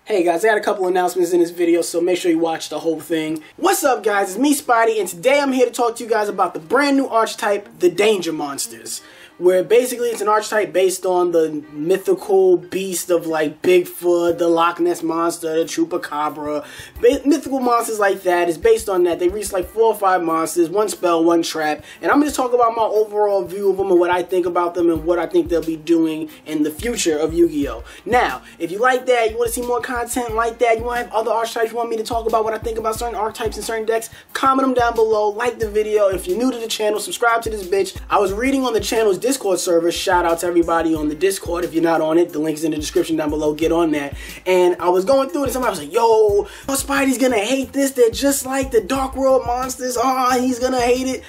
Hey guys, I got a couple announcements in this video, so make sure you watch the whole thing. What's up guys, it's me Spidey, and today I'm here to talk to you guys about the brand new archetype, the Danger Monsters. Where basically it's an archetype based on the mythical beast of like Bigfoot, the Loch Ness Monster, the Chupacabra. Mythical monsters like that. It's based on that. They released like 4 or 5 monsters, 1 spell, 1 trap. And I'm going to talk about my overall view of them and what I think about them and what I think they'll be doing in the future of Yu-Gi-Oh! Now, if you like that, you want to see more content like that, you want to have other archetypes, you want me to talk about what I think about certain archetypes and certain decks, comment them down below, like the video. If you're new to the channel, subscribe to this bitch. I was reading on the channel's Discord server. Shout out to everybody on the Discord. If you're not on it, the link's in the description down below. Get on that. And I was going through it and somebody was like, yo, Spidey's gonna hate this. They're just like the Dark World monsters. Oh, he's gonna hate it.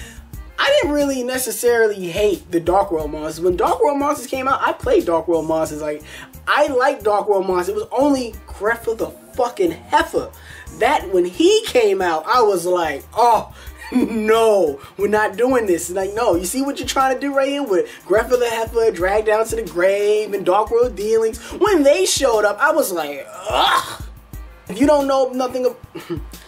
I didn't really necessarily hate the Dark World monsters. When Dark World monsters came out, I played Dark World monsters. Like, I liked Dark World monsters. It was only Greffa the fucking Heifer that when he came out, I was like, oh, no, we're not doing this. Like, no, you see what you're trying to do right here with Greffa the Heifer, Dragged Down to the Grave, and Dark World Dealings. When they showed up, I was like, ugh. If you don't know nothing of...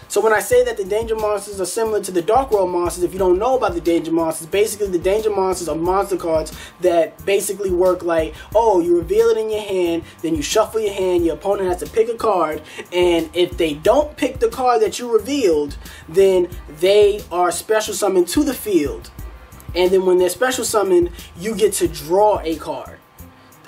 So when I say that the Danger Monsters are similar to the Dark World Monsters, if you don't know about the Danger Monsters, basically the Danger Monsters are monster cards that basically work like, oh, you reveal it in your hand, then you shuffle your hand, your opponent has to pick a card, and if they don't pick the card that you revealed, then they are special summoned to the field. And then when they're special summoned, you get to draw a card.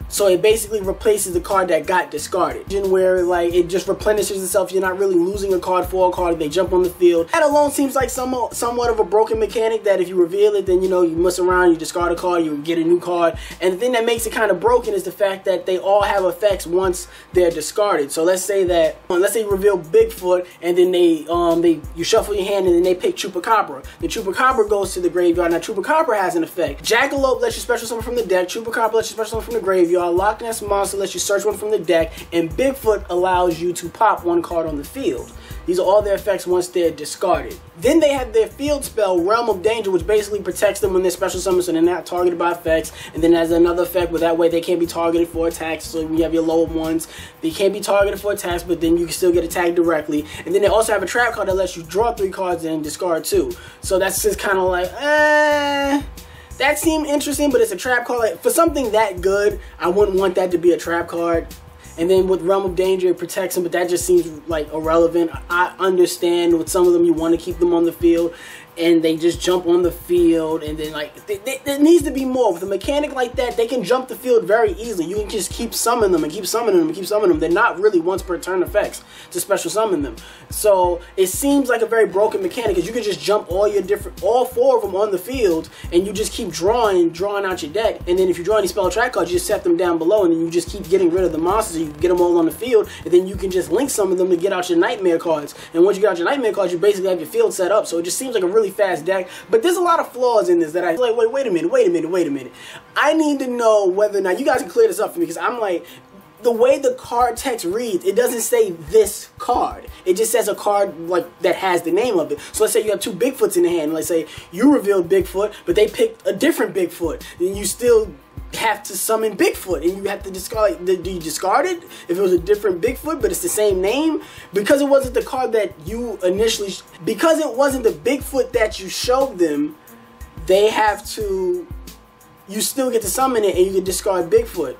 So it basically replaces the card that got discarded. Where like it just replenishes itself. You're not really losing a card for a card. They jump on the field. That alone seems like somewhat of a broken mechanic that if you reveal it, then you know you mess around, you discard a card, you get a new card. And the thing that makes it kind of broken is the fact that they all have effects once they're discarded. So let's say you reveal Bigfoot and then you shuffle your hand and then they pick Chupacabra. The Chupacabra goes to the graveyard. Now Chupacabra has an effect. Jackalope lets you special summon from the deck. Chupacabra lets you special summon from the graveyard. Loch Ness Monster lets you search one from the deck, and Bigfoot allows you to pop 1 card on the field. These are all their effects once they're discarded. Then they have their field spell, Realm of Danger, which basically protects them when they're special summoned, so they're not targeted by effects. And then there's another effect where that way they can't be targeted for attacks. So you have your lower ones, they can't be targeted for attacks, but then you can still get attacked directly. And then they also have a trap card that lets you draw 3 cards and discard 2. So that's just kind of like, that seemed interesting, but it's a trap card. Like, for something that good, I wouldn't want that to be a trap card. And then with Realm of Danger, it protects them, but that just seems like irrelevant. I understand with some of them you want to keep them on the field, and they just jump on the field, and then like there needs to be more. With a mechanic like that, they can jump the field very easily. You can just keep summoning them and keep summoning them and keep summoning them. They're not really once per turn effects to special summon them. So it seems like a very broken mechanic because you can just jump all 4 of them on the field, and you just keep drawing out your deck. And then if you draw any spell or track cards, you just set them down below, and then you just keep getting rid of the monsters. You get them all on the field, and then you can just link some of them to get out your nightmare cards. And once you get out your nightmare cards, you basically have your field set up. So it just seems like a really fast deck, but there's a lot of flaws in this that I like, wait a minute. I need to know whether or not, you guys can clear this up for me, because I'm like, the way the card text reads, it doesn't say this card. It just says a card like that has the name of it. So let's say you have 2 Bigfoots in the hand. Let's say you revealed Bigfoot, but they picked a different Bigfoot. Then you still have to summon Bigfoot, and you have to discard. Do you discard it if it was a different Bigfoot, but it's the same name? Because it wasn't the card that you initially, because it wasn't the Bigfoot that you showed them, they have to, you still get to summon it, and you can discard Bigfoot.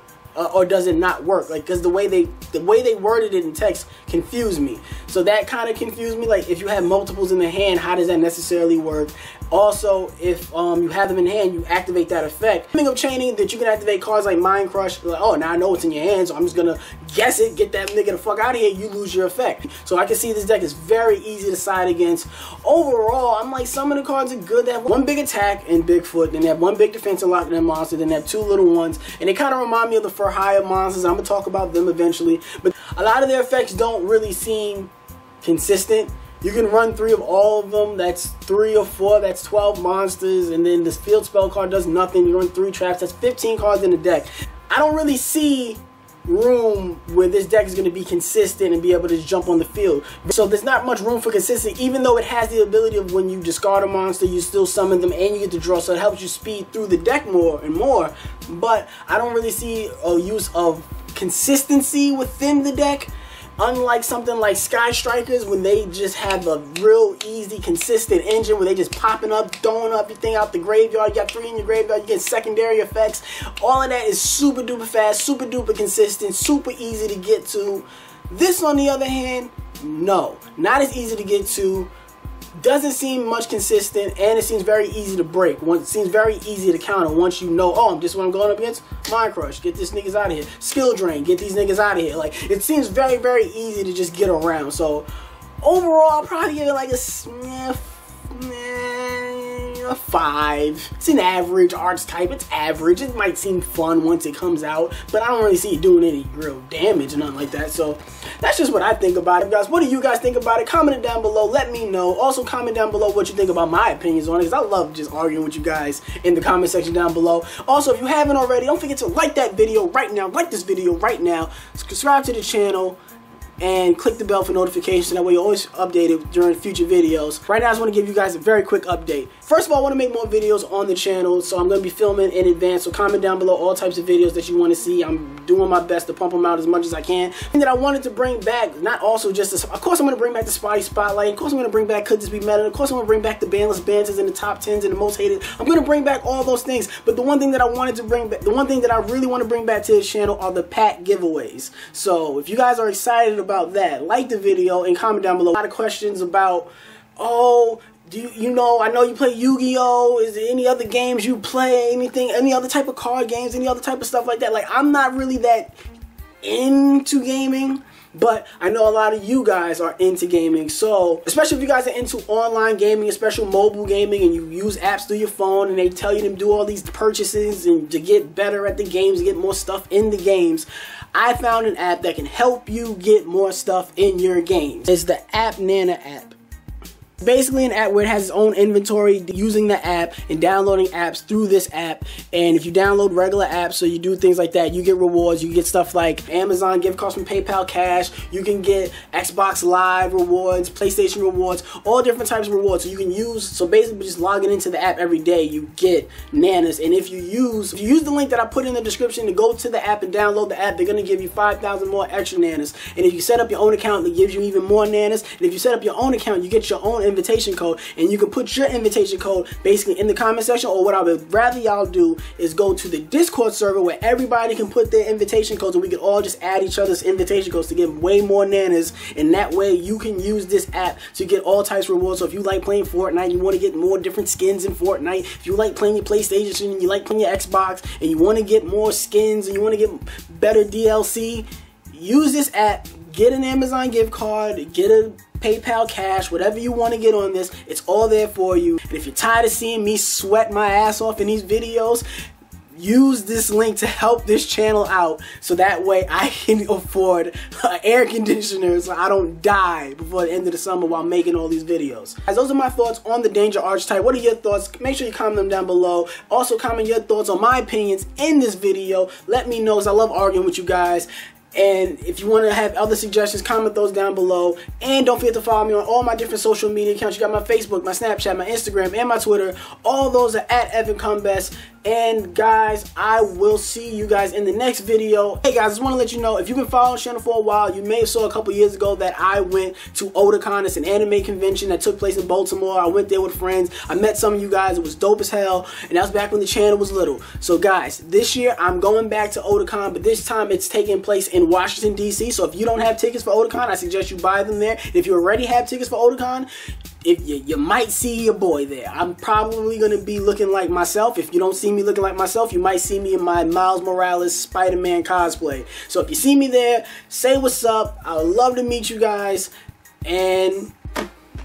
Or does it not work? Like, because the way they worded it in text confused me. So that kind of confused me. Like, if you have multiples in the hand, how does that necessarily work? Also, if you have them in hand, you activate that effect. Speaking of chaining, that you can activate cards like Mind Crush. Like, oh, now I know what's in your hand, so I'm just gonna guess it, get that nigga the fuck out of here. You lose your effect. So I can see this deck is very easy to side against. Overall, I'm like, some of the cards are good. They have 1 big attack in Bigfoot, then they have 1 big defense and Loch Ness Monster, then they have 2 little ones, and they kind of remind me of the For Hire monsters. I'm gonna talk about them eventually, but a lot of their effects don't really seem consistent. You can run 3 of all of them. That's 3 or 4. That's 12 monsters. And then this field spell card does nothing. You run 3 traps. That's 15 cards in the deck. I don't really see room where this deck is going to be consistent and be able to just jump on the field. So there's not much room for consistency, even though it has the ability of when you discard a monster, you still summon them and you get to draw, so it helps you speed through the deck more and more. But I don't really see a use of consistency within the deck. Unlike something like Sky Strikers, when they just have a real easy, consistent engine where they just popping up, throwing up your thing out the graveyard. You got 3 in your graveyard, you get secondary effects. All of that is super duper fast, super duper consistent, super easy to get to. This, on the other hand, no, not as easy to get to. Doesn't seem much consistent, and it seems very easy to break. It seems very easy to counter once you know, oh, this is what I'm going up against. Mind Crush, get these niggas out of here. Skill Drain, get these niggas out of here. Like, it seems very, very easy to just get around. So, overall, I'll probably give it like a 5. It's an average Archetype. It's average. It might seem fun once it comes out, but I don't really see it doing any real damage or nothing like that. So that's just what I think about it, guys. What do you guys think about it? Comment it down below. Let me know. Also, comment down below what you think about my opinions on it, because I love just arguing with you guys in the comment section down below. Also, if you haven't already, don't forget to like that video right now. Like this video right now. Subscribe to the channel. And click the bell for notifications, that way you're always updated during future videos. Right now, I just want to give you guys a very quick update. First of all, I want to make more videos on the channel, so I'm going to be filming in advance. So comment down below all types of videos that you want to see. I'm doing my best to pump them out as much as I can. And that I wanted to bring back, not also just this, of course I'm going to bring back the Spotty Spotlight. Of course I'm going to bring back Could This Be Meta. Of course I'm going to bring back the Bandless Banters and the top 10s and the most hated. I'm going to bring back all those things. But the one thing that I wanted to bring back, the one thing that I really want to bring back to this channel are the pack giveaways. So if you guys are excited about that, like the video and comment down below. A lot of questions about, oh, you know, I know you play Yu-Gi-Oh! Is there any other games you play? Anything, any other type of card games, any other type of stuff like that? Like, I'm not really that into gaming, but I know a lot of you guys are into gaming. So, especially if you guys are into online gaming, especially mobile gaming, and you use apps through your phone, and they tell you to do all these purchases and to get better at the games, get more stuff in the games, I found an app that can help you get more stuff in your games. It's the App Nana app. Basically an app where it has its own inventory, using the app and downloading apps through this app. And if you download regular apps, so you do things like that, you get rewards. You get stuff like Amazon gift cards from PayPal Cash. You can get Xbox Live rewards, PlayStation rewards, all different types of rewards. So you can use, so basically just logging into the app every day, you get nanas. And if you use the link that I put in the description to go to the app and download the app, they're going to give you 5,000 more extra nanas. And if you set up your own account, it gives you even more nanas. And if you set up your own account, you get your own invitation code, and you can put your invitation code basically in the comment section. Or what I would rather y'all do is go to the Discord server where everybody can put their invitation codes, and we can all just add each other's invitation codes to get way more nanas. And that way you can use this app to get all types of rewards. So if you like playing Fortnite, you want to get more different skins in Fortnite. If you like playing your PlayStation and you like playing your Xbox and you want to get more skins and you want to get better DLC, use this app. Get an Amazon gift card, get a PayPal Cash, whatever you want to get on this, it's all there for you. And if you're tired of seeing me sweat my ass off in these videos, use this link to help this channel out, so that way I can afford air conditioner so I don't die before the end of the summer while making all these videos. Guys, those are my thoughts on the Danger Archetype. What are your thoughts? Make sure you comment them down below. Also comment your thoughts on my opinions in this video. Let me know, because I love arguing with you guys. And if you want to have other suggestions, comment those down below. And don't forget to follow me on all my different social media accounts. You got my Facebook, my Snapchat, my Instagram, and my Twitter. All those are at Evan Cumbest. And guys, I will see you guys in the next video. Hey guys, I just want to let you know, if you've been following the channel for a while, you may have saw a couple years ago that I went to Otakon. It's an anime convention that took place in Baltimore. I went there with friends. I met some of you guys. It was dope as hell. And that was back when the channel was little. So guys, this year I'm going back to Otakon, but this time it's taking place in Washington, D.C. So if you don't have tickets for Otakon, I suggest you buy them there. If you already have tickets for Otakon, if you might see your boy there. I'm probably going to be looking like myself. If you don't see me looking like myself, you might see me in my Miles Morales Spider-Man cosplay. So if you see me there, say what's up. I would love to meet you guys, and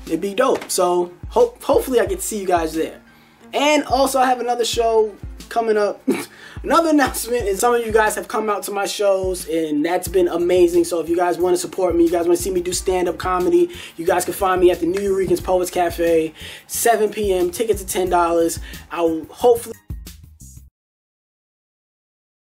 it'd be dope. So hopefully I get to see you guys there. And also I have another show coming up. Another announcement is some of you guys have come out to my shows, and that's been amazing. So if you guys want to support me, you guys want to see me do stand-up comedy, you guys can find me at the New Eurekans Poets Cafe, 7 p.m. Tickets are $10. I will hopefully